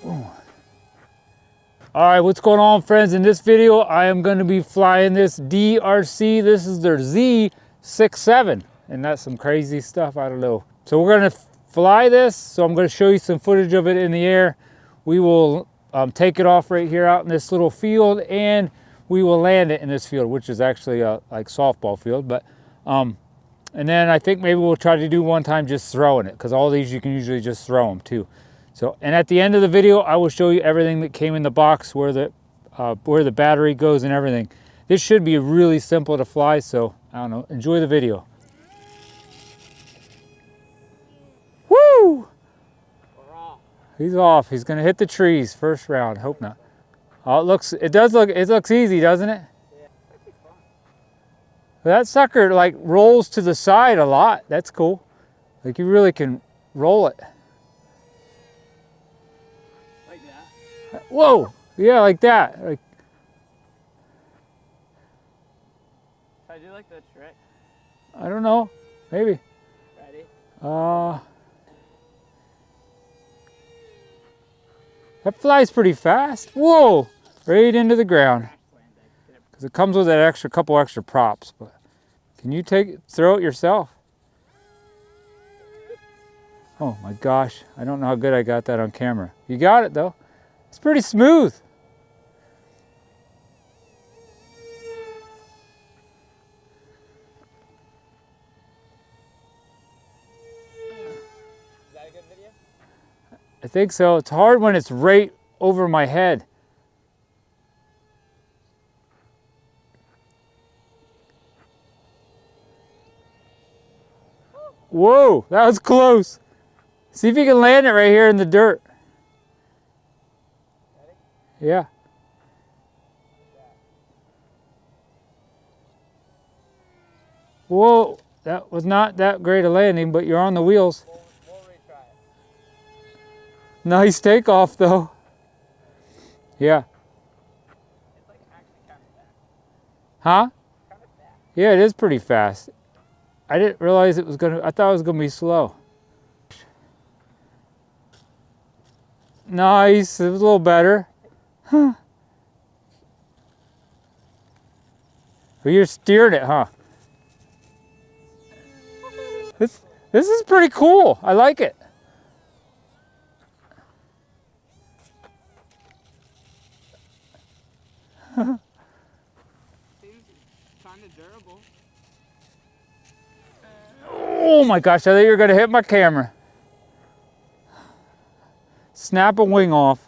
All right, what's going on, friends? In this video, I am going to be flying this DEERC. This is their Z67, and that's some crazy stuff. I don't know. So we're going to fly this. So I'm going to show you some footage of it in the air. We will take it off right here out in this little field, and we will land it in this field, which is actually a like softball field. But and then I think maybe we'll try to do one time just throwing it, because all these you can usually just throw them too. So, and at the end of the video, I will show you everything that came in the box, where the battery goes and everything. This should be really simple to fly, so I don't know, enjoy the video. Woo! He's off. He's gonna hit the trees first round. Hope not. Oh, it looks easy, doesn't it? Yeah, that'd be fun. That sucker like rolls to the side a lot. That's cool. Like you really can roll it. Whoa! Yeah, like that. Like, I do like the trick. I don't know. Maybe. Ready? That flies pretty fast. Whoa! Right into the ground. Because it comes with that couple extra props. But can you throw it yourself? Oh my gosh! I don't know how good I got that on camera. You got it though. It's pretty smooth. Is that a good video? I think so. It's hard when it's right over my head. Whoa, that was close. See if you can land it right here in the dirt. Yeah. Whoa, that was not that great a landing, but you're on the wheels. We'll retry it. Nice takeoff though. Yeah. It's like actually kind of fast. Huh? Kind of fast. Yeah, it is pretty fast. I didn't realize I thought it was gonna be slow. Nice, it was a little better. Huh. Well, you're steering it, huh? This is pretty cool. I like it. Seems kind of durable. Oh my gosh, I thought you were gonna hit my camera. Snap a wing off.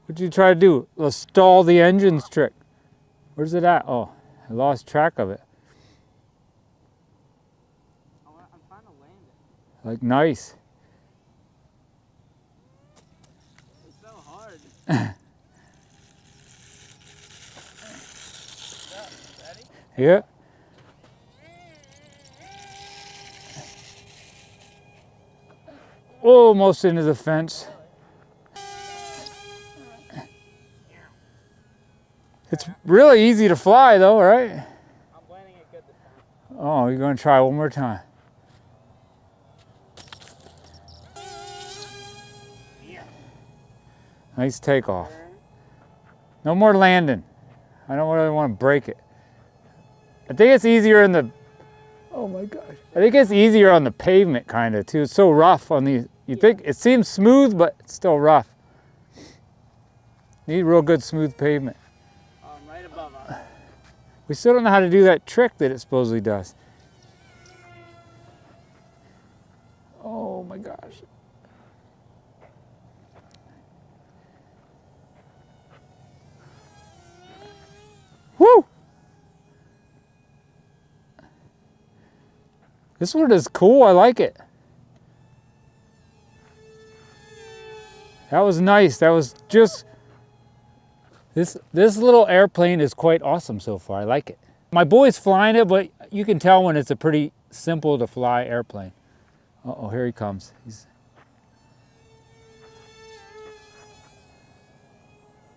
What'd you try to do? A stall the engines trick. Where's it at? Oh, I lost track of it. I'm trying to land it. Like, nice. It's so hard. Ready? Yeah. Almost into the fence. It's really easy to fly though, right? I'm landing it good this time. Oh, you're gonna try one more time. Nice takeoff. No more landing. I don't really want to break it. I think it's easier in the, oh my gosh. I think it's easier on the pavement kind of too. It's so rough on these. You think it seems smooth, but it's still rough. Need real good smooth pavement. Right above us. We still don't know how to do that trick that it supposedly does. Oh my gosh. Woo! This one is cool, I like it. That was nice. That was just, this little airplane is quite awesome so far. I like it. My boy's flying it, but you can tell when it's a pretty simple to fly airplane. Uh-oh, here he comes.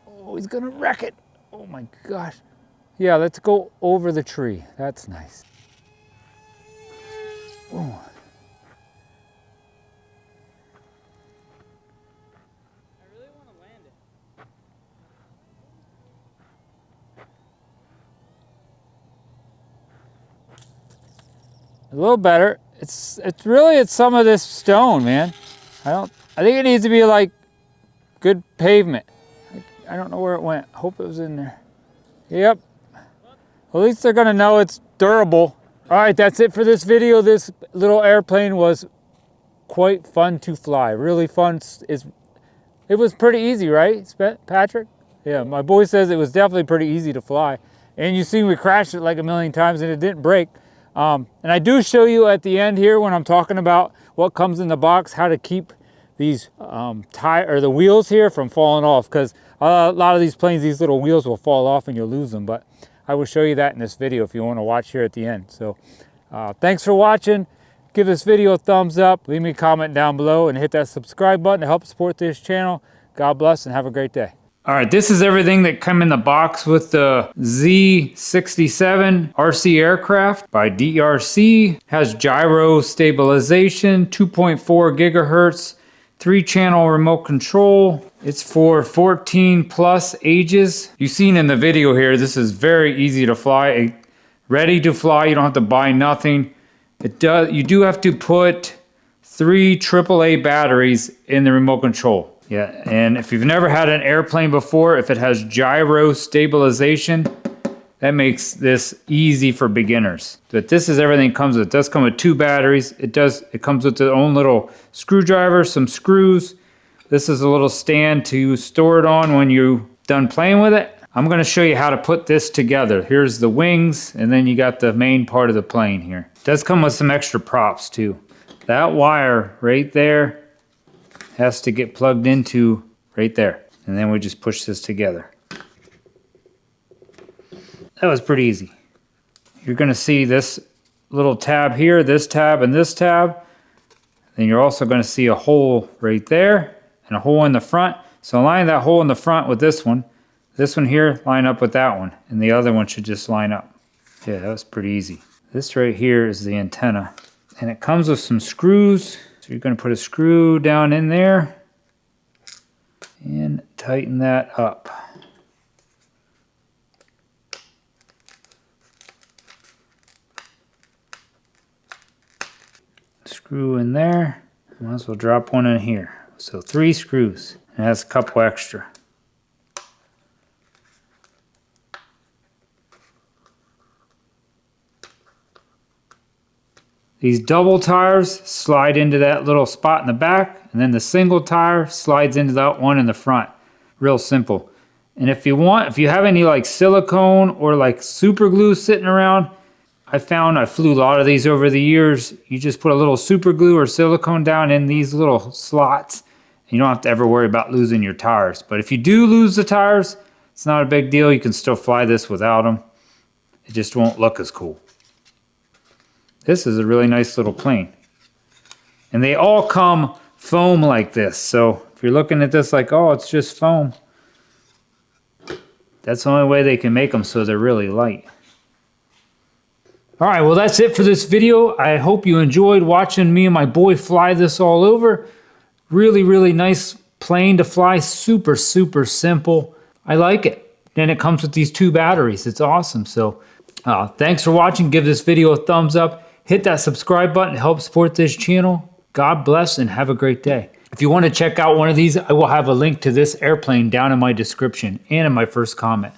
Oh, he's gonna wreck it. Oh my gosh. Yeah, let's go over the tree. That's nice. really want to land it. A little better. It's really some of this stone, man. I think it needs to be like good pavement. I don't know where it went. Hope it was in there. Yep. Well, at least they're gonna know it's durable. All right, that's it for this video. This little airplane was quite fun to fly. Really fun. It was pretty easy, right, Patrick? Yeah, my boy says it was definitely pretty easy to fly. And you see we crashed it like a million times and it didn't break. And I do show you at the end here when I'm talking about what comes in the box, how to keep these the wheels here from falling off, because a lot of these planes, these little wheels will fall off and you'll lose them. But I will show you that in this video if you want to watch here at the end. So thanks for watching. Give this video a thumbs up, leave me a comment down below, and hit that subscribe button to help support this channel. God bless and have a great day. All right, this is everything that come in the box with the Z67 RC aircraft by DEERC. Has gyro stabilization, 2.4 gigahertz, 3-channel remote control. It's for 14 plus ages. You've seen in the video here, this is very easy to fly. Ready to fly, you don't have to buy nothing. You do have to put 3 AAA batteries in the remote control. Yeah, and if you've never had an airplane before, if it has gyro stabilization, that makes this easy for beginners. But this is everything it comes with. It does come with 2 batteries. It comes with its own little screwdriver, some screws. This is a little stand to store it on when you're done playing with it. I'm gonna show you how to put this together. Here's the wings, and then you got the main part of the plane here. It does come with some extra props too. That wire right there has to get plugged into right there. And then we just push this together. That was pretty easy. You're gonna see this little tab here, this tab, and this tab. Then you're also gonna see a hole right there and a hole in the front. So align that hole in the front with this one. This one here, line up with that one. And the other one should just line up. Yeah, that was pretty easy. This right here is the antenna. And it comes with some screws. So you're going to put a screw down in there and tighten that up. Screw in there. Might as well drop one in here. So 3 screws. And that's a couple extra. These double tires slide into that little spot in the back, and then the single tire slides into that one in the front. Real simple. And if you have any like silicone or like super glue sitting around, I flew a lot of these over the years. You just put a little super glue or silicone down in these little slots. You don't have to ever worry about losing your tires. But if you do lose the tires, it's not a big deal. You can still fly this without them. It just won't look as cool. This is a really nice little plane. And they all come foam like this. So if you're looking at this like, oh, it's just foam. That's the only way they can make them, so they're really light. All right, well, that's it for this video. I hope you enjoyed watching me and my boy fly this all over. Really, really nice plane to fly. Super, super simple. I like it. Then it comes with these 2 batteries. It's awesome. So thanks for watching. Give this video a thumbs up. Hit that subscribe button to help support this channel. God bless and have a great day. If you want to check out one of these, I will have a link to this airplane down in my description and in my first comment.